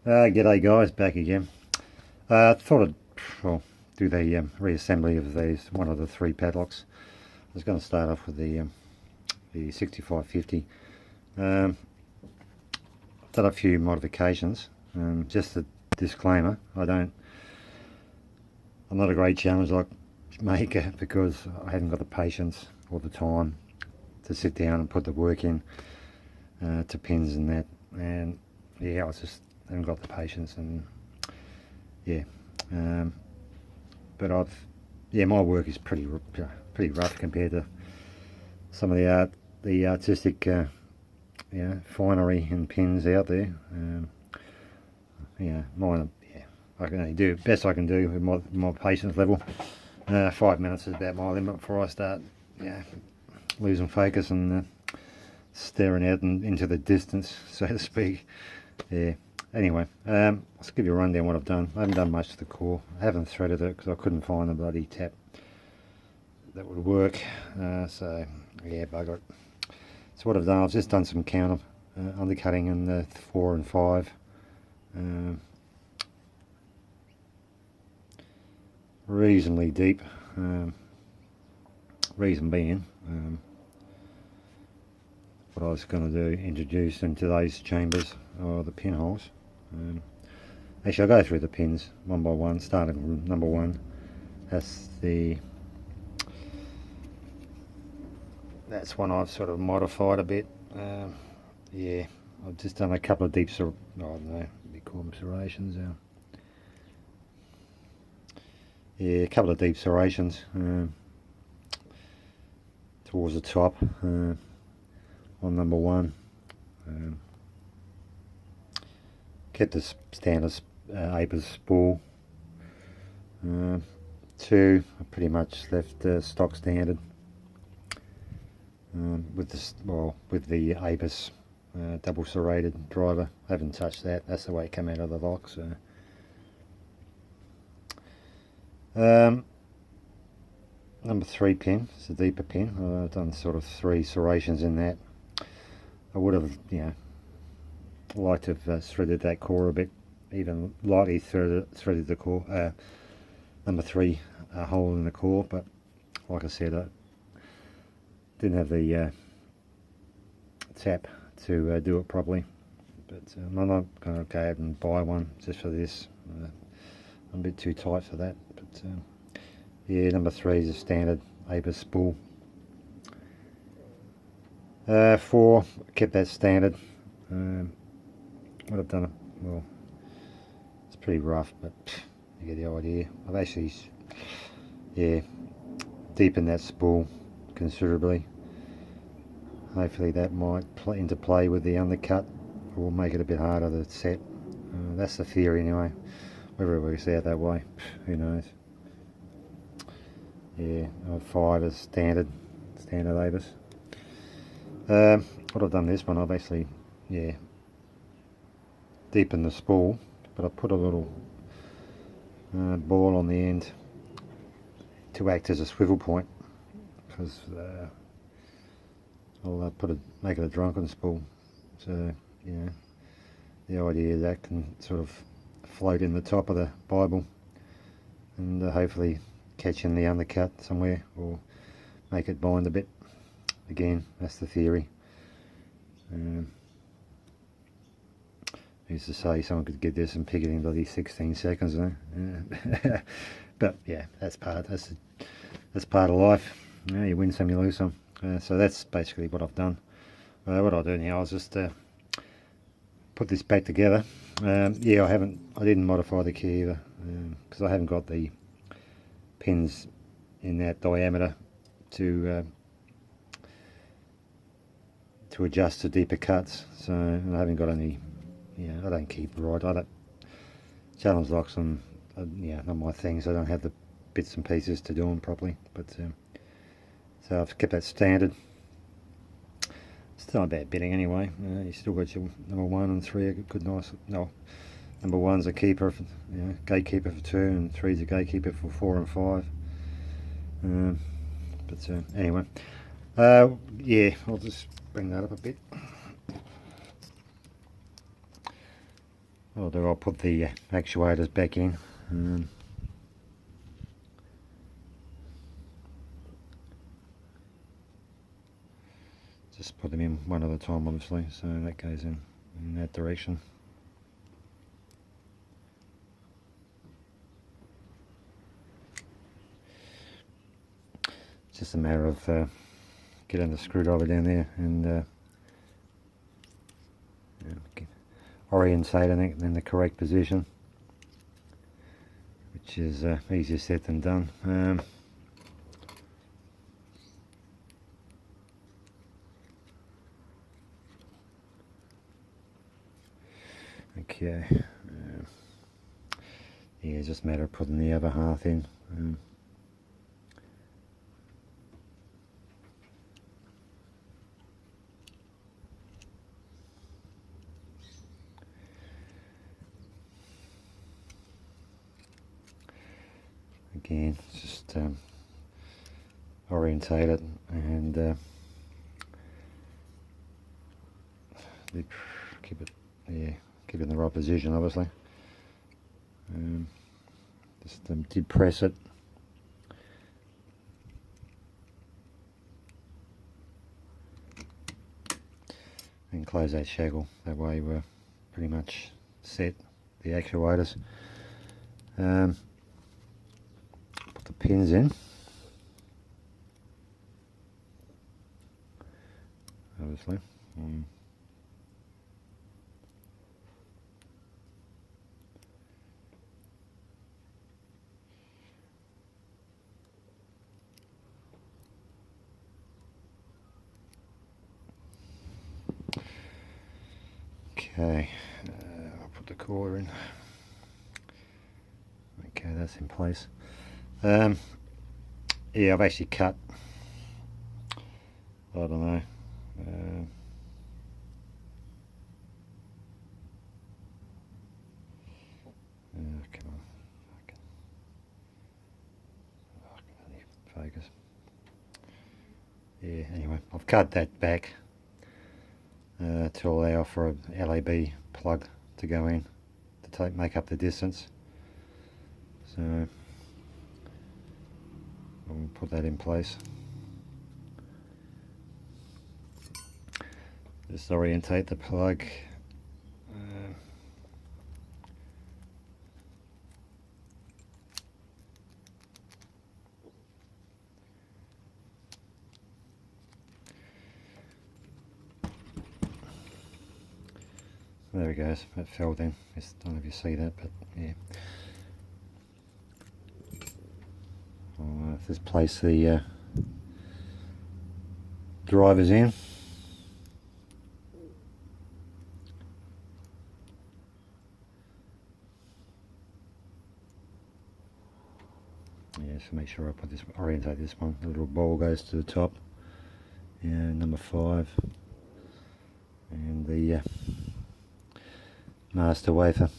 G'day guys, back again. Thought I'd do the reassembly of these, one of the three padlocks. I was going to start off with the 6550. I've done a few modifications. Just a disclaimer, I'm not a great challenge lock maker because I haven't got the patience or the time to sit down and put the work in to pins and that. And yeah, I just haven't got the patience, and yeah, but my work is pretty rough compared to some of the artistic finery and pins out there. Mine, I can only do the best I can do with my patience level. 5 minutes is about my limit before I start losing focus and staring out into the distance, so to speak. Yeah. Anyway, let's give you a rundown what I've done. I haven't done much to the core. I haven't threaded it because I couldn't find the bloody tap that would work. So yeah, bugger it. So what I've done, I've just done some counter undercutting in the 4 and 5. Reasonably deep. Reason being, what I was going to do, introduce into those chambers or the pinholes. Actually, I'll go through the pins one by one, starting from number 1. That's one I've sort of modified a bit. Yeah, I've just done a couple of deep, I don't know, we call them serrations. Yeah, a couple of deep serrations towards the top on number 1. Kept the standard Apis spool. 2, I pretty much left stock standard with the Apis double serrated driver. I haven't touched that. That's the way it came out of the lock. So number 3 pin, it's a deeper pin. I've done sort of 3 serrations in that. I would have, liked to have threaded that core a bit, even lightly threaded the core, number 3 hole in the core, but like I said, I didn't have the tap to do it properly. But I'm not going to go out and buy one just for this. I'm a bit too tight for that. But yeah, number 3 is a standard Apis spool. 4, kept that standard. What I've done, well, it's pretty rough, but you get the idea. I've actually, deepened that spool considerably. Hopefully that might play into play with the undercut, or make it a bit harder to set. That's the theory anyway. Whether it works out that way, who knows. Yeah, 5 is standard Apis. What I've done this one, I've actually, deepened the spool, but I put a little ball on the end to act as a swivel point, because I'll make it a drunken spool. So the idea is that can sort of float in the top of the Bible and hopefully catch in the undercut somewhere, or make it bind a bit. Again, that's the theory. Used to say someone could get this and pick it in bloody 16 seconds, but yeah, that's part of life. You win some, you lose some. So that's basically what I've done. What I'll do now, I'll just put this back together. I didn't modify the key either, because I haven't got the pins in that diameter to adjust to deeper cuts. So I haven't got any. I don't keep right. I don't challenge locks on. Not my thing. So I don't have the bits and pieces to do them properly. But so I've kept that standard. Still not bad bitting anyway. You still got your number 1 and 3 are good, nice. No, number 1's a keeper, gatekeeper for 2, and 3's a gatekeeper for 4 and 5. But anyway, I'll just bring that up a bit. what I'll do, I'll put the actuators back in. Just put them in one at a time, obviously, so that goes in that direction. It's just a matter of getting the screwdriver down there and orientating it in the correct position, which is easier said than done. Okay, yeah, it's just a matter of putting the other half in. Again, just orientate it and keep it, keep it in the right position, obviously. Just depress it. And close that shackle. That way we're pretty much set the actuators. Put the pins in. Obviously. Okay, I'll put the core in. Okay, that's in place. Yeah, I've actually cut, I don't know, come on, I need focus. Yeah, anyway, I've cut that back to allow for a LAB plug to go in to make up the distance. So I'll put that in place. Just orientate the plug. There we go, it fell then. I don't know if you see that, but yeah. I'll just place the drivers in. Yeah, so make sure I put this, orientate this one. The little ball goes to the top. Yeah, number 5. And the master wafer.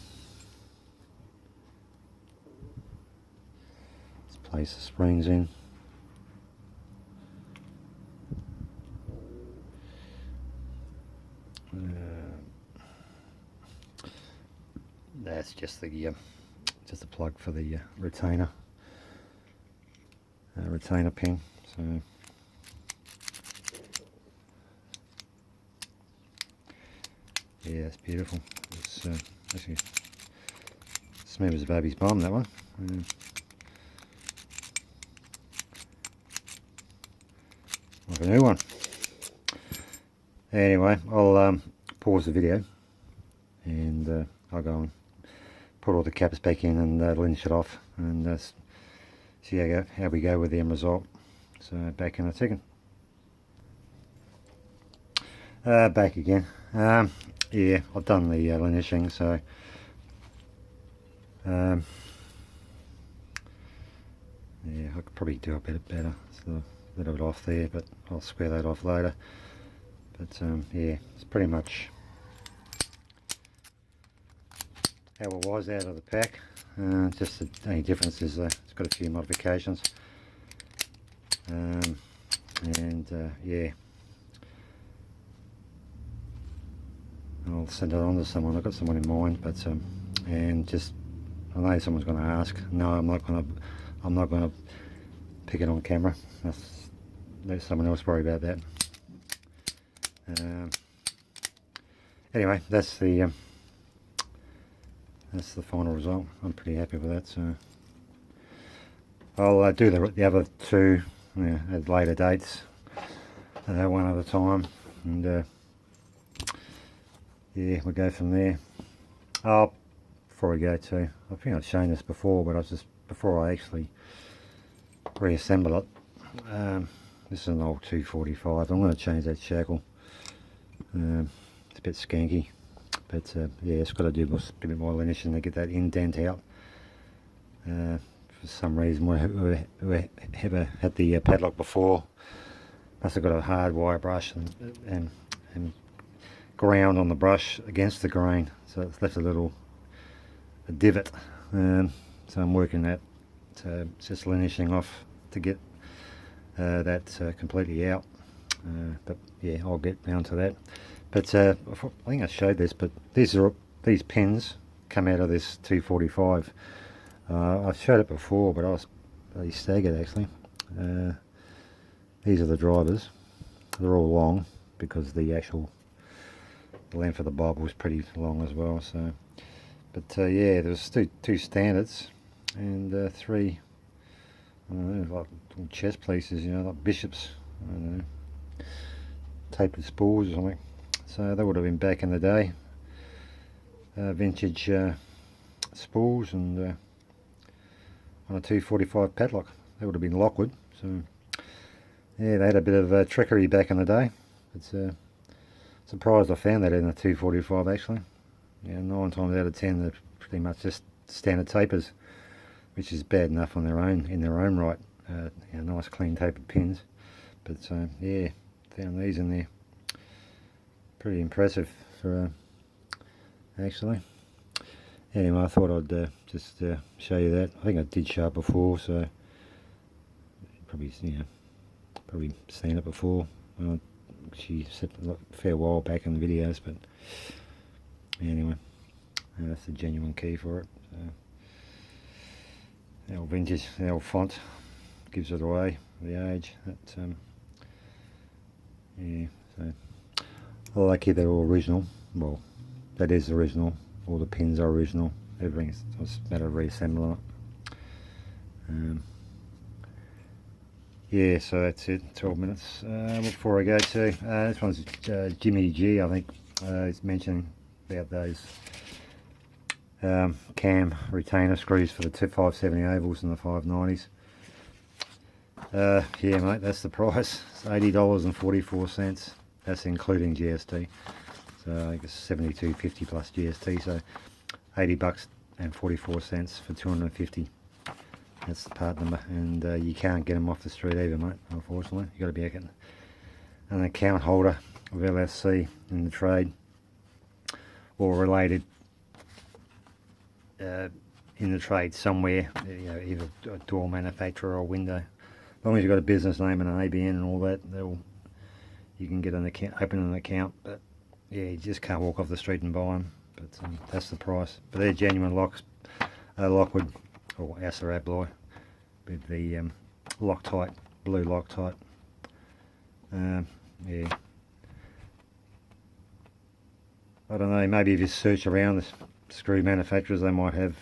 Let's place the springs in. That's just the plug for the retainer pin. So yeah, that's beautiful. It's actually smooth as a baby's bum, that one. Like a new one. Anyway, I'll pause the video and I'll go and put all the caps back in and lynch it off and see how we go with the end result. So back in a second. Back again. Yeah, I've done the lynching, so yeah, I could probably do a bit better. So a little bit off there, but I'll square that off later. But yeah, it's pretty much how it was out of the pack. Just the only difference is it's got a few modifications. Yeah, I'll send it on to someone. I've got someone in mind, but and just I know someone's going to ask. No, I'm not going to pick it on camera. Let someone else worry about that. Anyway, that's the final result. I'm pretty happy with that. So I'll do the other two at later dates, one at a time, and yeah, we'll go from there. Oh, before we go to, I think I've shown this before, but before I actually reassemble it. This is an old 245. I'm going to change that shackle. It's a bit skanky, but yeah, it's got to do a bit more lenition to get that indent out. For some reason, whoever had the padlock before must have got a hard wire brush and ground on the brush against the grain, so it's left a divot. So I'm working that, just lenishing off to get that completely out. But yeah, I'll get round to that. But I think I showed this, but these pins come out of this 245. I've showed it before, but I was bloody staggered actually. These are the drivers. They're all long because the length of the bob was pretty long as well. So, but yeah, there's two standards and three, I don't know, like little chest pieces, like bishops, I don't know, tapered spools or something. So that would have been back in the day, vintage spools, and on a 245 padlock. That would have been Lockwood. So yeah, they had a bit of trickery back in the day. It's surprised I found that in a 245 actually. Yeah, 9 times out of 10 they're pretty much just standard tapers, which is bad enough in their own right. Nice clean tapered pins, but yeah, found these in there. Pretty impressive for actually. Anyway, I thought I'd just show you that. I think I did show it before, so probably seen it before. She said a fair while back in the videos, but anyway, that's the genuine key for it. The old vintage, the old font gives it away, the age. Yeah, so I like it, they're all original. Well, that is original. All the pins are original. Everything's just a matter of reassembling it. Yeah, so that's it. 12 minutes. Before I go to this one's Jimmy G. I think he's mentioning about those cam retainer screws for the 570 ovals and the 590s. Yeah, mate, that's the price. It's $80.44. That's including GST. So I guess $72.50 plus GST. So $80.44 for 250. That's the part number, and you can't get them off the street either, mate. Unfortunately, you got to be an account holder of LSC in the trade or related in the trade somewhere. Either a door manufacturer or window. As long as you've got a business name and an ABN and all that, you can get an account, open an account. But yeah, you just can't walk off the street and buy them. But that's the price. But they're genuine locks, Lockwood or Assa Abloy with the Loctite, blue Loctite. Yeah, I don't know, maybe if you search around the screw manufacturers, they might have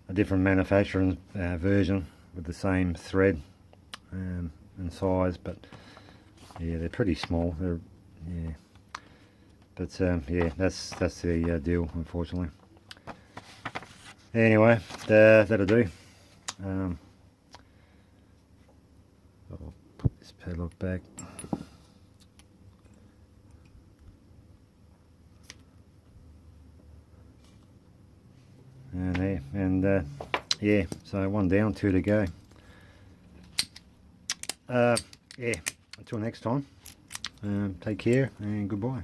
a different manufacturing version with the same thread and size, but yeah, they're pretty small. Yeah, but yeah, that's the deal, unfortunately. Anyway, that'll do. I'll put this padlock back. And there, and yeah, so 1 down, 2 to go. Yeah, until next time, take care and goodbye.